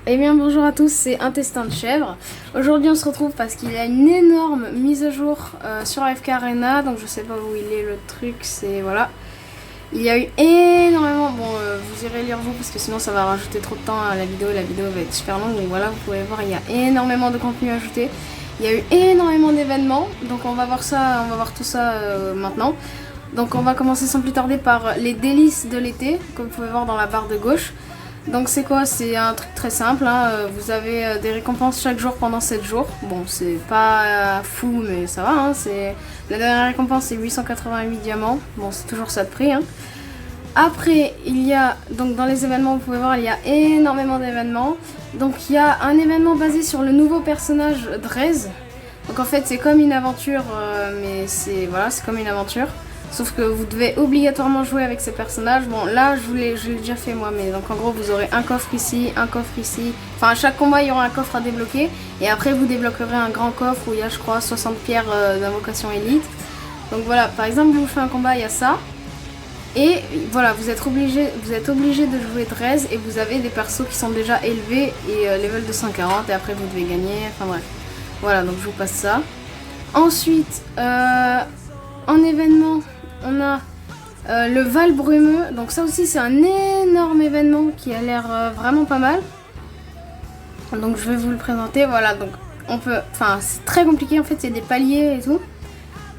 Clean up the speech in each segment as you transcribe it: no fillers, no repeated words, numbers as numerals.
Eh bien bonjour à tous, c'est Intestin de Chèvre. Aujourd'hui on se retrouve parce qu'il y a une énorme mise à jour sur AFK Arena. Donc je sais pas où il est le truc, c'est voilà. Il y a eu énormément, vous irez lire vous parce que sinon ça va rajouter trop de temps à la vidéo va être super longue. Donc voilà, vous pouvez voir, il y a énormément de contenu ajouté. Il y a eu énormément d'événements, donc on va voir ça, on va voir tout ça maintenant. Donc on va commencer sans plus tarder par les délices de l'été, comme vous pouvez voir dans la barre de gauche. Donc c'est quoi? C'est un truc très simple, hein. Vous avez des récompenses chaque jour pendant 7 jours. Bon, c'est pas fou, mais ça va, hein. La dernière récompense c'est 888 diamants. Bon, c'est toujours ça de prix, hein. Après, il y a, donc dans les événements, vous pouvez voir, il y a énormément d'événements. Donc il y a un événement basé sur le nouveau personnage Drez. Donc en fait c'est comme une aventure, mais c'est voilà, c'est comme une aventure. Sauf que vous devez obligatoirement jouer avec ces personnages. Bon, là, je l'ai déjà fait moi, mais donc en gros, vous aurez un coffre ici, un coffre ici. Enfin, à chaque combat, il y aura un coffre à débloquer. Et après, vous débloquerez un grand coffre où il y a, je crois, 60 pierres d'invocation élite. Donc voilà, par exemple, vous faites un combat, il y a ça. Et voilà, vous êtes obligé de jouer 13 et vous avez des persos qui sont déjà élevés et level 240. Et après, vous devez gagner. Enfin bref. Voilà, donc je vous passe ça. Ensuite, en événement, on a le Val Brumeux. Donc ça aussi c'est un énorme événement qui a l'air vraiment pas mal. Donc je vais vous le présenter. Voilà, donc on peut... Enfin c'est très compliqué en fait, il y a des paliers et tout.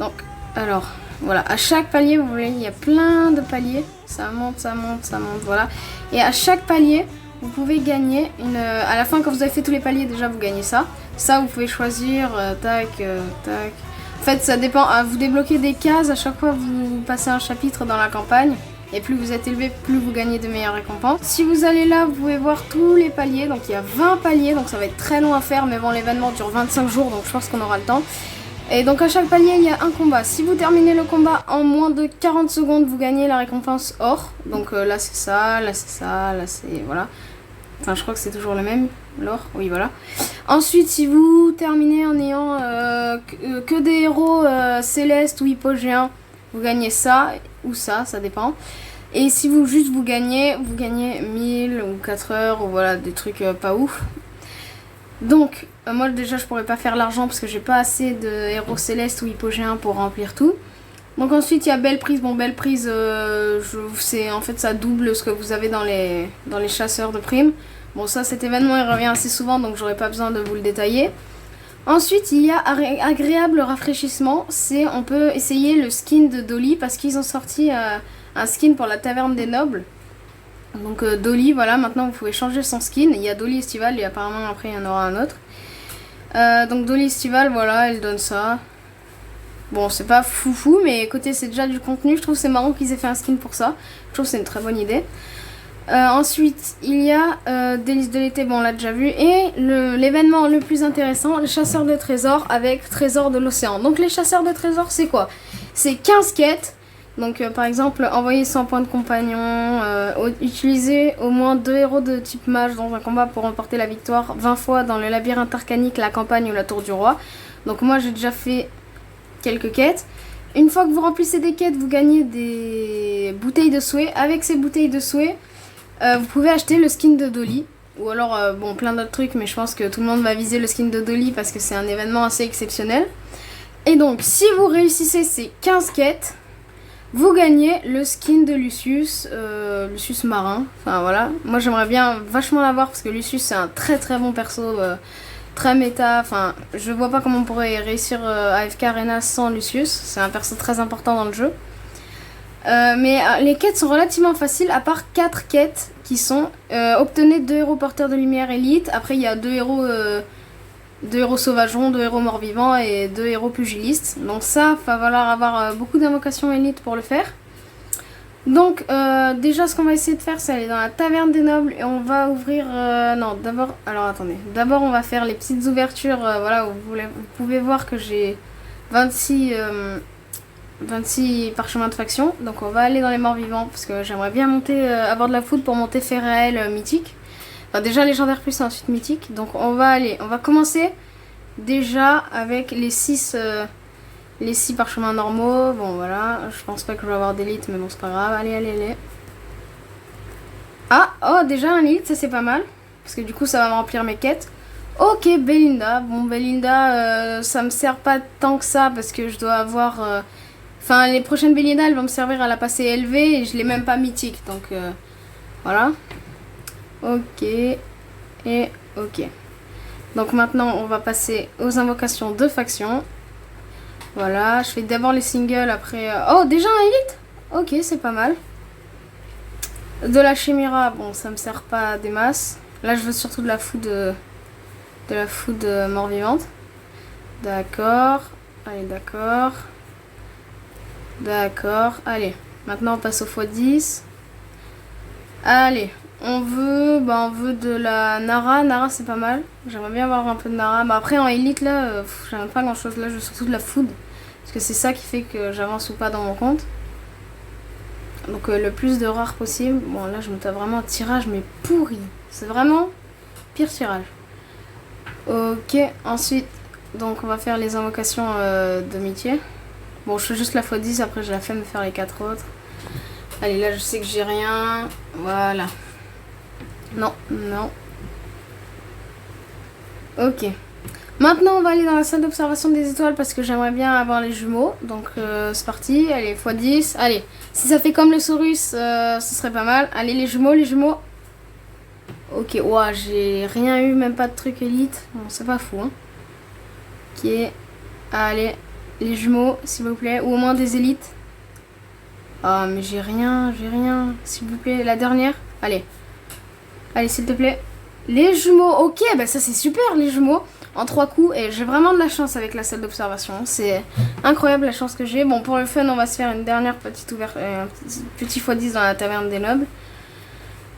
Donc alors voilà, à chaque palier vous voyez il y a plein de paliers. Ça monte, ça monte, ça monte, voilà. Et à chaque palier vous pouvez gagner une... à la fin quand vous avez fait tous les paliers déjà vous gagnez ça. Ça vous pouvez choisir, tac, tac... En fait, ça dépend. Vous débloquez des cases à chaque fois que vous passez un chapitre dans la campagne. Et plus vous êtes élevé, plus vous gagnez de meilleures récompenses. Si vous allez là, vous pouvez voir tous les paliers. Donc il y a 20 paliers, donc ça va être très long à faire. Mais bon, l'événement dure 25 jours, donc je pense qu'on aura le temps. Et donc à chaque palier, il y a un combat. Si vous terminez le combat en moins de 40 secondes, vous gagnez la récompense or. Donc là, c'est ça, là, c'est ça, là, c'est... Voilà. Enfin, je crois que c'est toujours le même, l'or. Oui, voilà. Ensuite, si vous terminez en ayant que des héros célestes ou hypogéens, vous gagnez ça ou ça dépend. Et si vous gagnez 1000 ou 4 heures ou voilà, des trucs pas ouf. Donc, moi déjà, je pourrais pas faire l'argent parce que j'ai pas assez de héros célestes ou hypogéens pour remplir tout. Donc ensuite, il y a Belle Prise. Bon, Belle Prise, en fait, ça double ce que vous avez dans les chasseurs de primes. Bon, ça, cet événement, il revient assez souvent, donc j'aurais pas besoin de vous le détailler. Ensuite, il y a agréable rafraîchissement. On peut essayer le skin de Dolly, parce qu'ils ont sorti un skin pour la taverne des nobles. Donc Dolly, voilà, maintenant vous pouvez changer son skin. Il y a Dolly Estival, et apparemment après il y en aura un autre. Donc Dolly Estival, voilà, elle donne ça. Bon, c'est pas foufou, mais écoutez, c'est déjà du contenu. Je trouve c'est marrant qu'ils aient fait un skin pour ça. Je trouve c'est une très bonne idée. Ensuite, il y a Délices de l'été, bon on l'a déjà vu. Et l'événement le plus intéressant, les chasseurs de trésors avec trésors de l'océan. Donc les chasseurs de trésors, c'est quoi? C'est 15 quêtes. Donc par exemple, envoyer 100 points de compagnon, utiliser au moins 2 héros de type mage dans un combat pour remporter la victoire 20 fois dans le labyrinthe arcanique, la campagne ou la tour du roi. Donc moi j'ai déjà fait quelques quêtes. Une fois que vous remplissez des quêtes, vous gagnez des bouteilles de souhait. Avec ces bouteilles de souhait, vous pouvez acheter le skin de Dolly. Ou alors, bon, plein d'autres trucs, mais je pense que tout le monde va viser le skin de Dolly parce que c'est un événement assez exceptionnel. Et donc, si vous réussissez ces 15 quêtes, vous gagnez le skin de Lucius, Lucius Marin. Enfin, voilà. Moi, j'aimerais bien vachement l'avoir parce que Lucius, c'est un très très bon perso, très méta. Enfin, je vois pas comment on pourrait réussir AFK Arena sans Lucius. C'est un perso très important dans le jeu. Mais les quêtes sont relativement faciles, à part 4 quêtes qui sont obtenez 2 héros porteurs de lumière élite. Après il y a 2 héros sauvagerons, 2 héros morts-vivants et 2 héros pugilistes. Donc ça, va falloir avoir beaucoup d'invocations élites pour le faire. Donc déjà ce qu'on va essayer de faire, c'est aller dans la taverne des nobles et on va ouvrir... non, d'abord... Alors attendez. D'abord on va faire les petites ouvertures, voilà, où vous pouvez voir que j'ai 26 parchemins de faction. Donc on va aller dans les morts vivants parce que j'aimerais bien monter, avoir de la foudre pour monter Ferrael mythique. Enfin déjà légendaire plus et ensuite mythique. Donc on va commencer déjà avec les 6 parchemins normaux. Bon voilà, je pense pas que je vais avoir d'élite mais bon c'est pas grave. Allez. Ah, oh déjà un élite, ça c'est pas mal. parce que du coup ça va me remplir mes quêtes. Ok, Belinda. Bon, Belinda, ça me sert pas tant que ça parce que je dois avoir... Enfin, les prochaines Belinda, elles vont me servir à la passer élevée et je l'ai même pas mythique. Donc, voilà. Ok. Et ok. Donc maintenant, on va passer aux invocations de faction. Voilà, je fais d'abord les singles, après... Oh, déjà un élite. Ok, c'est pas mal. De la Chimera, bon, ça me sert pas des masses. Là, je veux surtout de la food... de la food mort-vivante. D'accord. Allez, d'accord. D'accord. Allez. Maintenant, on passe au x10. Allez. On veut de la Nara. Nara, c'est pas mal. J'aimerais bien avoir un peu de Nara. Mais après, en élite, là, j'aime pas grand-chose. Là, je veux surtout de la food. Parce que c'est ça qui fait que j'avance ou pas dans mon compte. Donc, le plus de rares possible. Bon, là, je me tape vraiment un tirage, mais pourri. C'est vraiment pire tirage. Ok, ensuite, donc on va faire les invocations de métier. Bon, je fais juste la x10, après je la fais me faire les 4 autres. Allez, là je sais que j'ai rien. Voilà. Non, non. Ok. Maintenant, on va aller dans la salle d'observation des étoiles parce que j'aimerais bien avoir les jumeaux. Donc, c'est parti. Allez, x10. Allez, si ça fait comme le Saurus, ce serait pas mal. Allez, les jumeaux, les jumeaux. Ok, ouah, j'ai rien eu, même pas de truc élite. Bon, c'est pas fou, hein. Ok, allez, les jumeaux, s'il vous plaît, ou au moins des élites. Ah, mais j'ai rien, s'il vous plaît, la dernière. Allez, allez, s'il te plaît. Les jumeaux, ok, bah ça c'est super, les jumeaux. En 3 coups, et j'ai vraiment de la chance avec la salle d'observation. C'est incroyable la chance que j'ai. Bon, pour le fun, on va se faire une dernière petite ouverture, un petit x10 dans la taverne des nobles.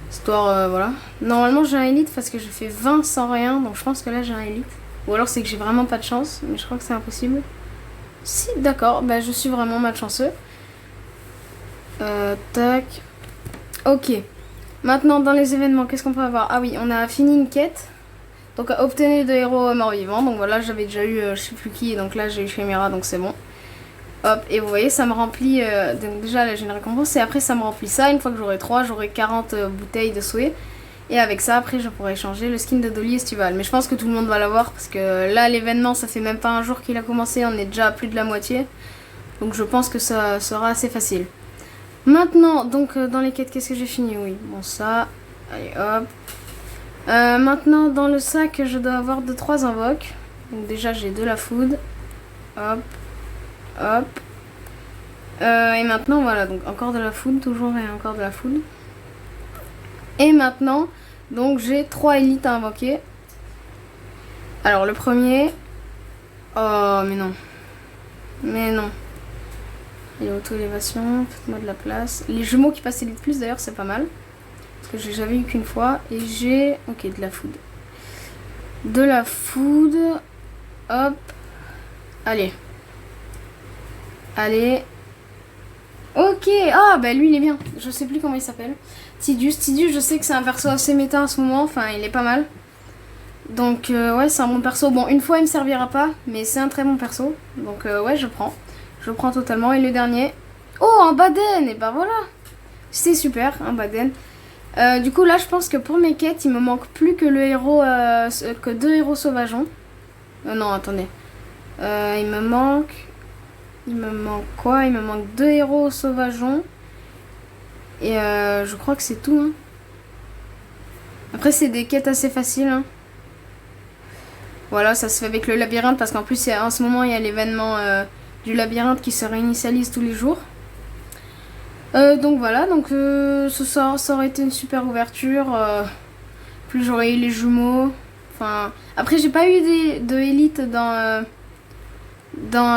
Histoire, voilà. Normalement, j'ai un élite parce que j'ai fait 20 sans rien. Donc, je pense que là, j'ai un élite. Ou alors, c'est que j'ai vraiment pas de chance. Mais je crois que c'est impossible. Si, d'accord. Bah, je suis vraiment malchanceux. Tac. Ok. Maintenant, dans les événements, qu'est-ce qu'on peut avoir? Ah oui, on a fini une quête. Donc, obtenez 2 héros morts-vivants. Donc, voilà, j'avais déjà eu je sais plus qui. Donc là, j'ai eu Chimera. Donc, c'est bon. Hop, et vous voyez, ça me remplit, donc déjà là j'ai une récompense et après ça me remplit ça, une fois que j'aurai 3, j'aurai 40 bouteilles de souhait. Et avec ça, après je pourrai changer le skin de Dolly estival. Mais je pense que tout le monde va l'avoir parce que là l'événement ça fait même pas un jour qu'il a commencé, on est déjà à plus de la moitié. Donc je pense que ça sera assez facile. Maintenant, donc dans les quêtes, qu'est-ce que j'ai fini? Oui, bon ça, allez hop. Maintenant dans le sac, je dois avoir 2-3 invoques. Donc déjà j'ai de la food, hop. Hop. Et maintenant, voilà, donc encore de la food, toujours et encore de la food. Et maintenant, donc j'ai 3 élites à invoquer. Alors le premier... Oh, mais non. Mais non. Et auto-élévation, faites-moi de la place. Les jumeaux qui passent élite plus, d'ailleurs, c'est pas mal. Parce que j'ai jamais eu qu'une fois. Et j'ai... Ok, de la food. De la food. Hop. Allez. Allez. Ok. Ah, bah lui, il est bien. Je sais plus comment il s'appelle. Tidus. Tidus, je sais que c'est un perso assez méta en ce moment. Enfin, il est pas mal. Donc, ouais, c'est un bon perso. Bon, une fois, il me servira pas. Mais c'est un très bon perso. Donc, ouais, je prends. Je prends totalement. Et le dernier. Oh, un Baden. Et bah voilà. C'est super, un Baden. Du coup, là, je pense que pour mes quêtes, il me manque plus que le héros... que 2 héros sauvageons. Non, attendez. Il me manque quoi? Il me manque 2 héros sauvageons. Et je crois que c'est tout. Hein. Après, c'est des quêtes assez faciles. Hein. Voilà, ça se fait avec le labyrinthe. Parce qu'en plus, en ce moment, il y a l'événement du labyrinthe qui se réinitialise tous les jours. Donc voilà, donc ça aurait été une super ouverture. Plus j'aurais eu les jumeaux. Enfin, après, j'ai pas eu de élite dans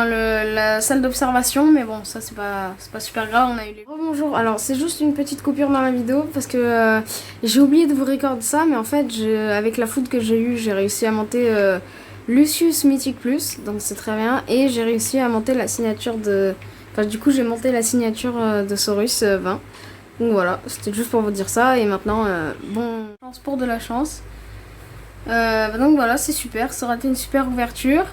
la salle d'observation, mais bon, ça c'est pas super grave, on a eu les... Bonjour, alors c'est juste une petite coupure dans la vidéo parce que j'ai oublié de vous recorder ça, mais en fait avec la food que j'ai eue, j'ai réussi à monter Lucius Mythic Plus, donc c'est très bien, et j'ai réussi à monter la signature de... Enfin du coup j'ai monté la signature de Saurus 20, donc voilà, c'était juste pour vous dire ça, et maintenant, bon, chance pour de la chance. Donc voilà, c'est super, ça aura été une super ouverture.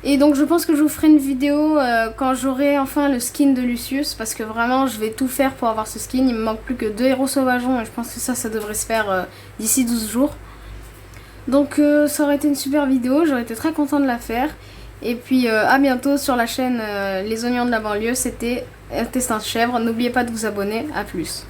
Et donc je pense que je vous ferai une vidéo quand j'aurai enfin le skin de Lucius. Parce que vraiment je vais tout faire pour avoir ce skin. Il me manque plus que 2 héros sauvageons et je pense que ça devrait se faire d'ici 12 jours. Donc ça aurait été une super vidéo, j'aurais été très content de la faire. Et puis à bientôt sur la chaîne Les Oignons de la banlieue, c'était Intestin de chèvre. N'oubliez pas de vous abonner, à plus.